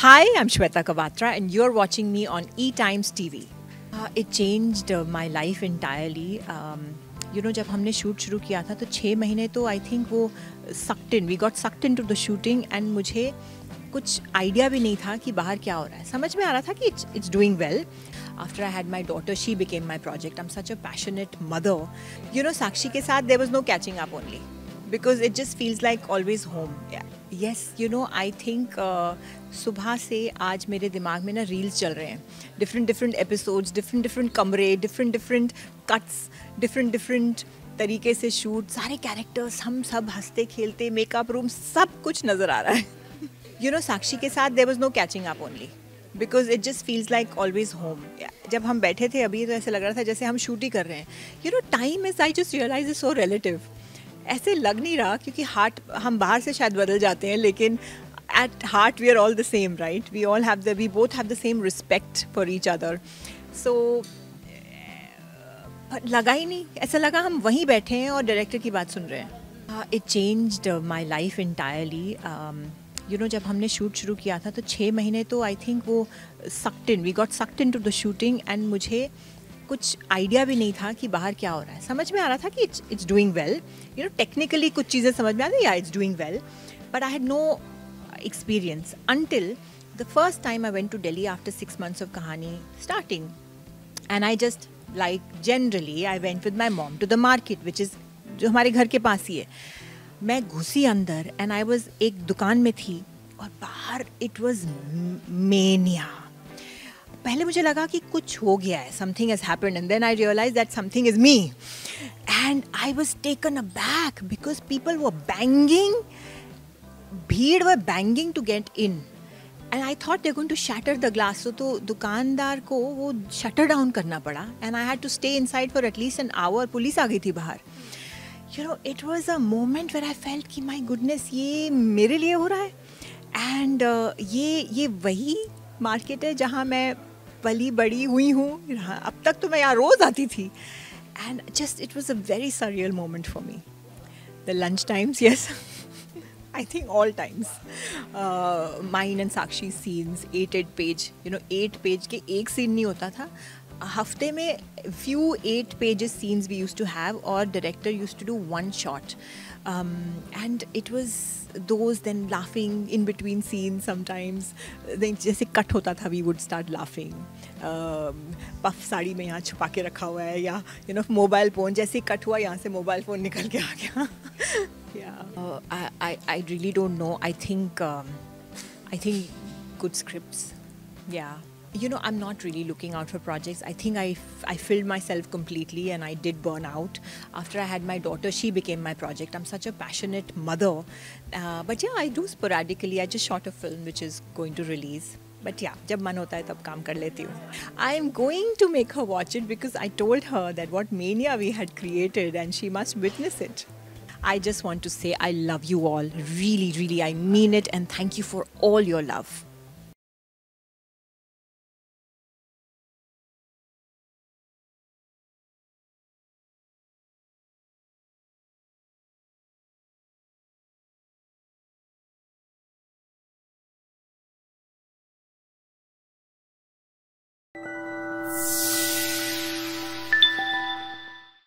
Hi, I'm Shweta Kawatra and you're watching me on E-Times TV. It changed my life entirely. जब हमने shoot शुरू किया था तो 6 महीने तो आई थिंक वो we got sucked into the shooting and मुझे कुछ आइडिया भी नहीं था कि बाहर क्या हो रहा है. समझ में आ रहा था कि it's doing well. After I had my daughter she became my project. I am such a passionate mother. Sakshi के साथ there was no catching up only because it just feels like always home. Yes, I think सुबह से आज मेरे दिमाग में ना reels चल रहे हैं. डिफरेंट एपिसोड्स, डिफरेंट कमरे, डिफरेंट कट्स, डिफरेंट तरीके से शूट, सारे कैरेक्टर्स, हम सब हंसते खेलते, मेकअप रूम, सब कुछ नज़र आ रहा है. साक्षी के साथ there was no catching up only because it just feels like always home. जब हम बैठे थे अभी तो ऐसे लग रहा था जैसे हम शूट ही कर रहे हैं. Time is, I just realise is so relative. ऐसे लग नहीं रहा क्योंकि हार्ट हम बाहर से शायद बदल जाते हैं लेकिन at heart we are all the same, right? We both have the same respect for each other. So लगा ही नहीं, ऐसा लगा हम वहीं बैठे हैं और डायरेक्टर की बात सुन रहे हैं. It changed my life entirely. जब हमने शूट शुरू किया था तो 6 महीने तो आई थिंक वो we got sucked into the shooting and मुझे कुछ आइडिया भी नहीं था कि बाहर क्या हो रहा है. समझ में आ रहा था कि इट्स डूइंग वेल. टेक्निकली कुछ चीज़ें समझ में आती, या it's doing well, but I had no experience until the first time I went to Delhi after 6 months of Kahaani starting. And I just generally I went with my mom to the market which is जो हमारे घर के पास ही है. मैं घुसी अंदर and I was एक दुकान में थी और बाहर इट वॉज मेनिया. पहले मुझे लगा कि कुछ हो गया है, something has happened, and then I realise that something is me. And I was taken aback because people were banging, भीड़ were banging to get in and I thought they going to shatter the glass. तो दुकानदार को वो shutter down करना पड़ा and I had to stay inside for at least an hour. Police आ गई थी बाहर. It was a moment where I felt कि माई गुडनेस ये मेरे लिए हो रहा है. एंड ये वही मार्केट है जहाँ मैं पली बड़ी हुई हूँ. अब तक तो मैं यहाँ रोज़ आती थी. And just it was a very surreal moment for me. The lunch times, yes, I think all times. Mine and Sakshi scenes, 8 page, 8 page के एक सीन नहीं होता था. हफ्ते में few 8 pages scenes we used to have, or director used to do one shot, and it was those then laughing in between scenes sometimes. Then जैसे cut होता था we would start laughing. Puff sari में यहाँ छुपा के रखा हुआ है, या मोबाइल फ़ोन जैसे कट हुआ यहाँ से मोबाइल फ़ोन निकल के आ गया. I really don't know. I think good scripts. Yeah. I'm not really looking out for projects. I think I filled myself completely and I did burn out. After I had my daughter, she became my project. I'm such a passionate mother. But yeah, I do sporadically. I just shot a film which is going to release. But yeah, जब मन होता है तब काम कर लेती हूँ. I'm going to make her watch it because I told her that what mania we had created and she must witness it. I just want to say I love you all. Really, really, I mean it, and thank you for all your love.